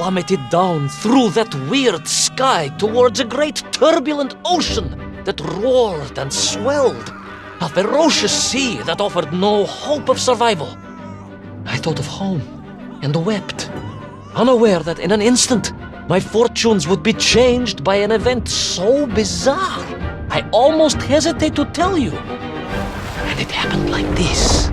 plummeted down through that weird sky towards a great turbulent ocean that roared and swelled, a ferocious sea that offered no hope of survival. I thought of home and wept, unaware that in an instant my fortunes would be changed by an event so bizarre I almost hesitate to tell you. And it happened like this.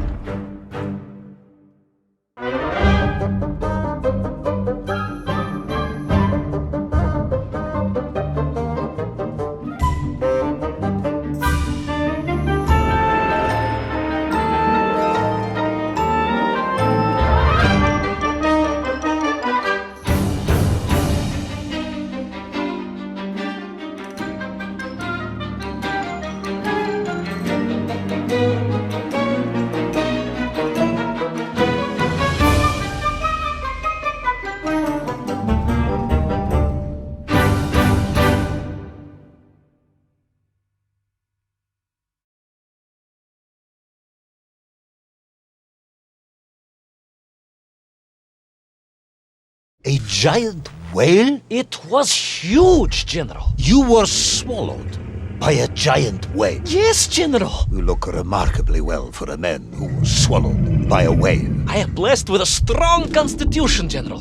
A giant whale? It was huge, General. You were swallowed by a giant whale. Yes, General. You look remarkably well for a man who was swallowed by a whale. I am blessed with a strong constitution, General.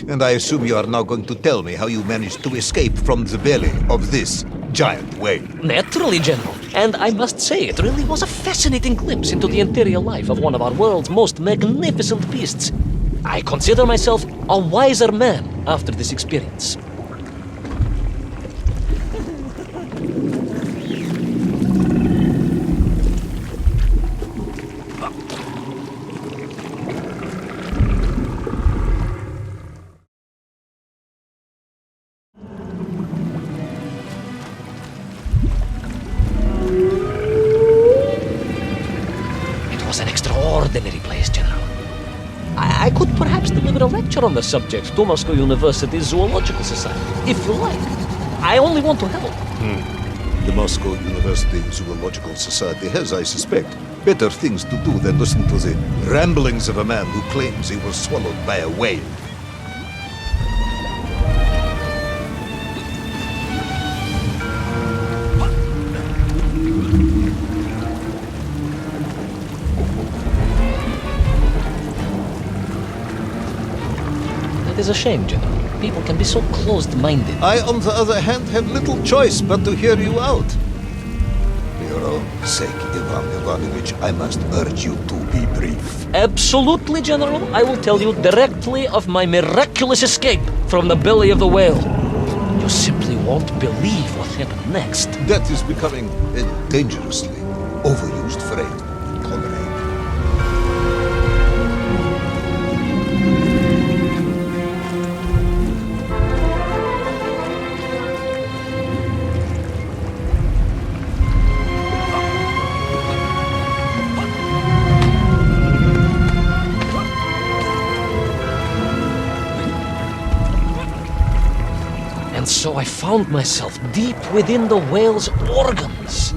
And I assume you are now going to tell me how you managed to escape from the belly of this giant whale. Naturally, General. And I must say, it really was a fascinating glimpse into the interior life of one of our world's most magnificent beasts. I consider myself a wiser man after this experience. Ordinary place, General. I could perhaps deliver a lecture on the subject to Moscow University's Zoological Society, if you like. I only want to help. The Moscow University Zoological Society has, I suspect, better things to do than listen to the ramblings of a man who claims he was swallowed by a whale. It is a shame, General. People can be so closed-minded. I, on the other hand, have little choice but to hear you out. For your own sake, Ivan Ivanovich, I must urge you to be brief. Absolutely, General. I will tell you directly of my miraculous escape from the belly of the whale. You simply won't believe what happened next. That is becoming a dangerously overused phrase, comrade. And so I found myself deep within the whale's organs.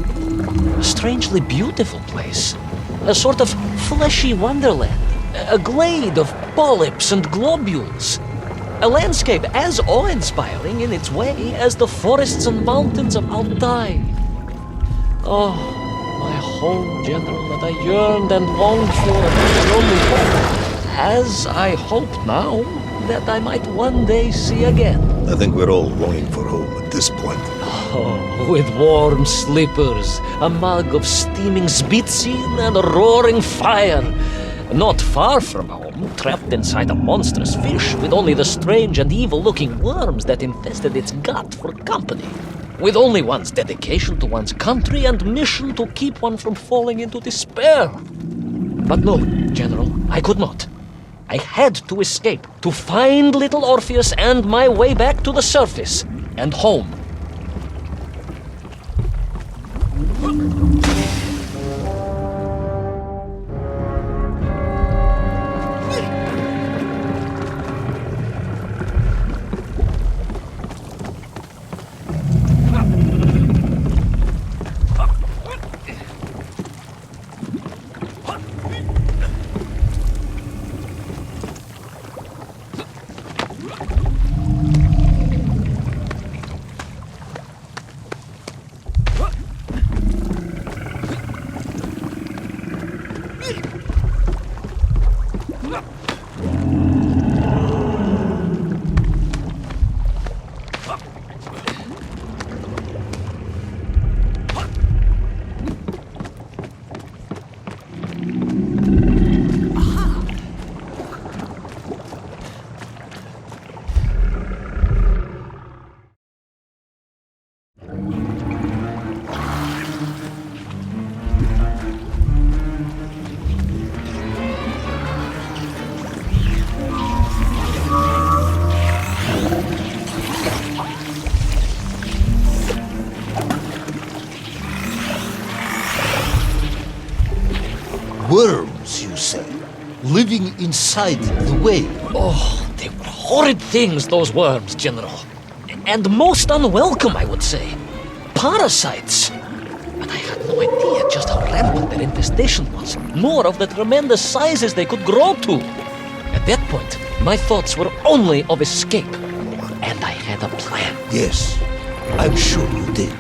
A strangely beautiful place. A sort of fleshy wonderland. A glade of polyps and globules. A landscape as awe-inspiring in its way as the forests and mountains of Altai. Oh, my home, General, that I yearned and longed for, and my only hope, as I hope now, that I might one day see again. I think we're all longing for home at this point. Oh, with warm slippers, a mug of steaming Spitzin, and a roaring fire. Not far from home, trapped inside a monstrous fish with only the strange and evil-looking worms that infested its gut for company. With only one's dedication to one's country and mission to keep one from falling into despair. But no, General, I could not. I had to escape, to find Little Orpheus and my way back to the surface and home. Worms, you say? Living inside the whale? Oh, they were horrid things, those worms, General. And most unwelcome, I would say. Parasites. But I had no idea just how rampant their infestation was, nor of the tremendous sizes they could grow to. At that point, my thoughts were only of escape. And I had a plan. Yes, I'm sure you did.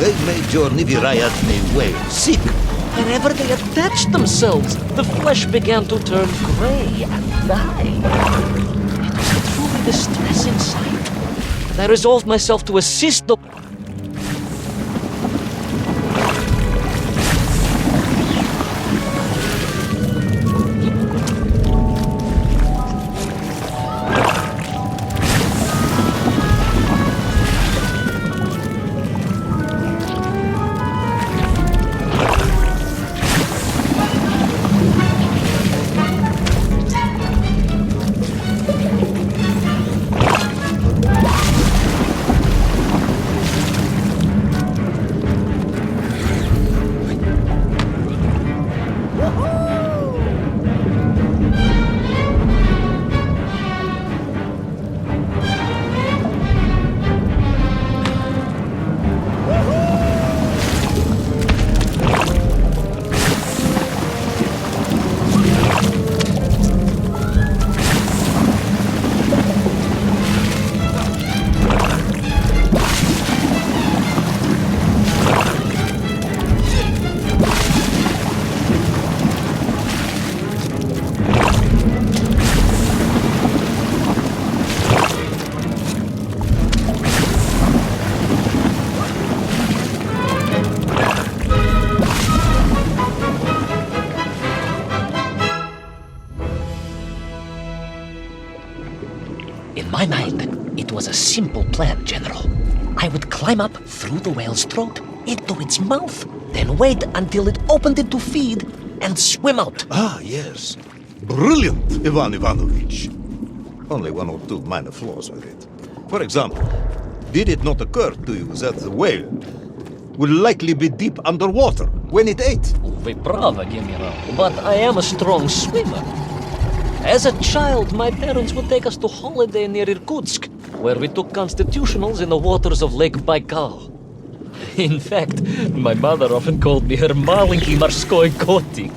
They made your Nivirayatne whale sick. Wherever they attached themselves, the flesh began to turn gray and die. It was a truly distressing sight. And I resolved myself to assist the... my mind, it was a simple plan, General. I would climb up through the whale's throat into its mouth, then wait until it opened it to feed and swim out. Ah, yes. Brilliant, Ivan Ivanovich. Only one or two minor flaws with it. For example, did it not occur to you that the whale will likely be deep underwater when it ate? Вы правы, General, but I am a strong swimmer. As a child, my parents would take us to holiday near Irkutsk, where we took constitutionals in the waters of Lake Baikal. In fact, my mother often called me her маленький морской котик.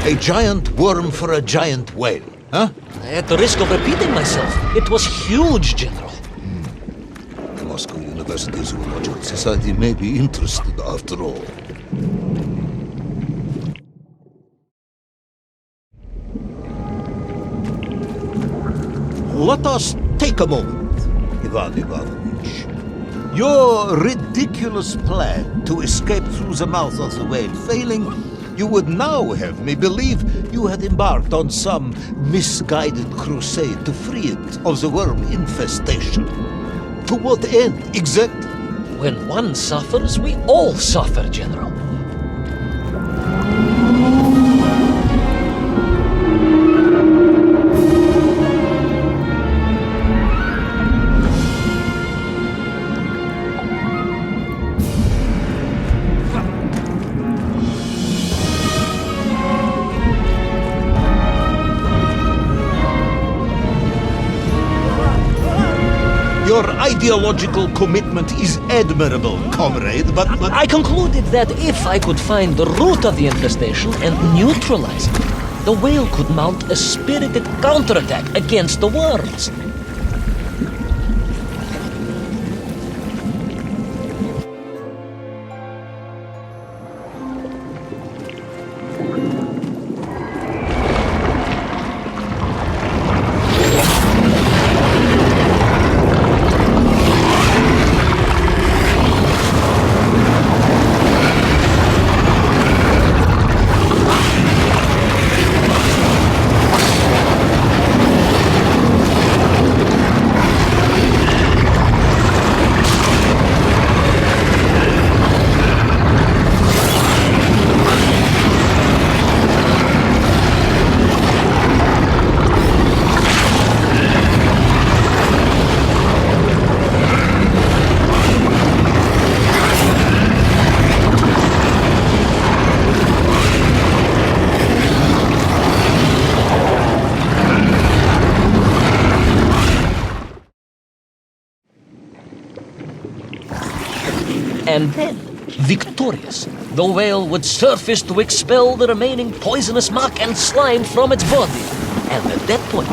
A giant worm for a giant whale, huh? At the risk of repeating myself, it was huge, General. The Moscow University Zoological Society may be interested after all. Let us take a moment, Ivan Ivanovich. Your ridiculous plan to escape through the mouth of the whale failing, you would now have me believe you had embarked on some misguided crusade to free it of the worm infestation. To what end, exactly? When one suffers, we all suffer, General. Your ideological commitment is admirable, comrade, but... I concluded that if I could find the root of the infestation and neutralize it, the whale could mount a spirited counterattack against the worms. And then, victorious, the whale would surface to expel the remaining poisonous muck and slime from its body. And at that point,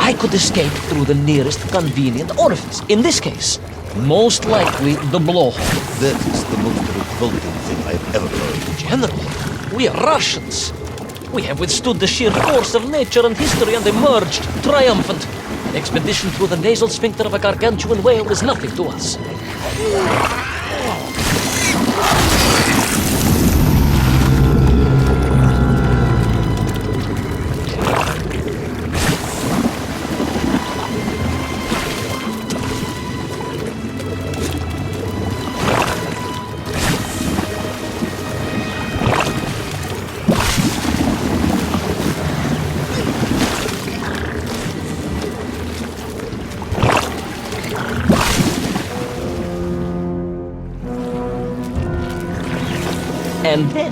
I could escape through the nearest convenient orifice. In this case, most likely the blowhole. That is the most revolting thing I've ever heard. General, we are Russians. We have withstood the sheer force of nature and history and emerged triumphant. An expedition through the nasal sphincter of a gargantuan whale is nothing to us. And then,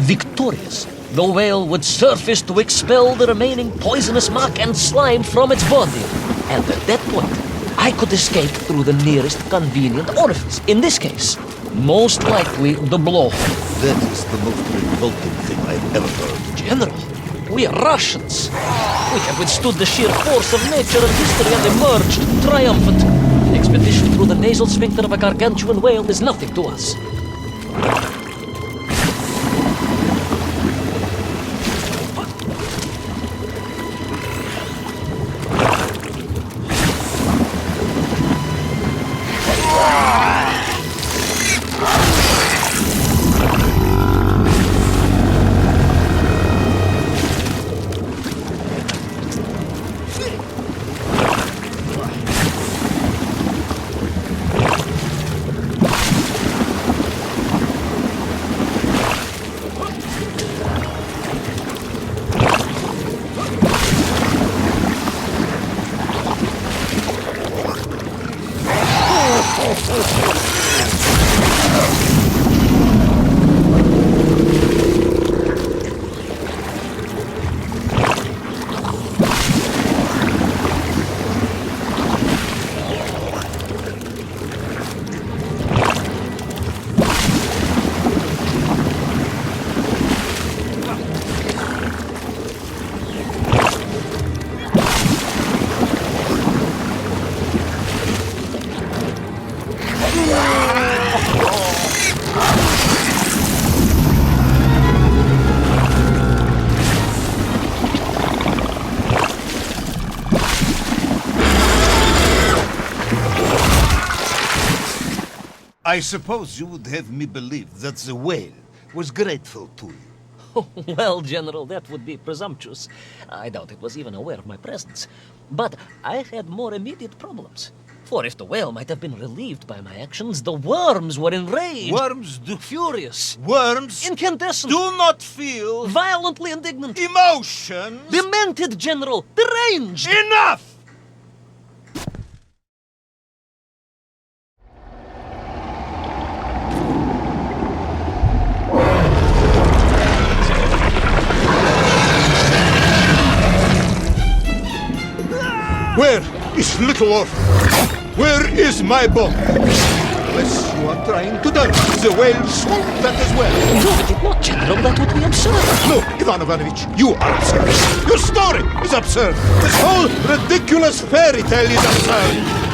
victorious, the whale would surface to expel the remaining poisonous muck and slime from its body. And at that point, I could escape through the nearest convenient orifice. In this case, most likely the blowhole. That is the most revolting thing I've ever heard. General, we are Russians. We have withstood the sheer force of nature and history and emerged triumphant. An expedition through the nasal sphincter of a gargantuan whale is nothing to us. I suppose you would have me believe that the whale was grateful to you. Well, General, that would be presumptuous. I doubt it was even aware of my presence. But I had more immediate problems. For if the whale might have been relieved by my actions, the worms were enraged. Worms do... Furious. Worms Incandescent. do not feel... Violently indignant. emotions. Demented, General. Deranged. Enough! Where is Little Orpheus? Where is my bomb? Unless you are trying to dodge the whale swooped that as well. No, I did not, General. That would be absurd. No, Ivan Ivanovich, you are absurd. Your story is absurd. This whole ridiculous fairy tale is absurd.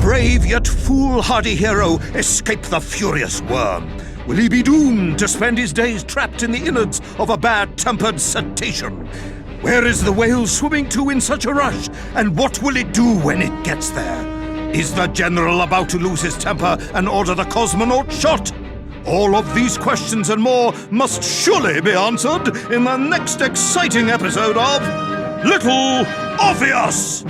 Brave yet foolhardy hero escape the furious worm? Will he be doomed to spend his days trapped in the innards of a bad-tempered cetacean? Where is the whale swimming to in such a rush, and what will it do when it gets there? Is the general about to lose his temper and order the cosmonaut shot? All of these questions and more must surely be answered in the next exciting episode of Little Orpheus!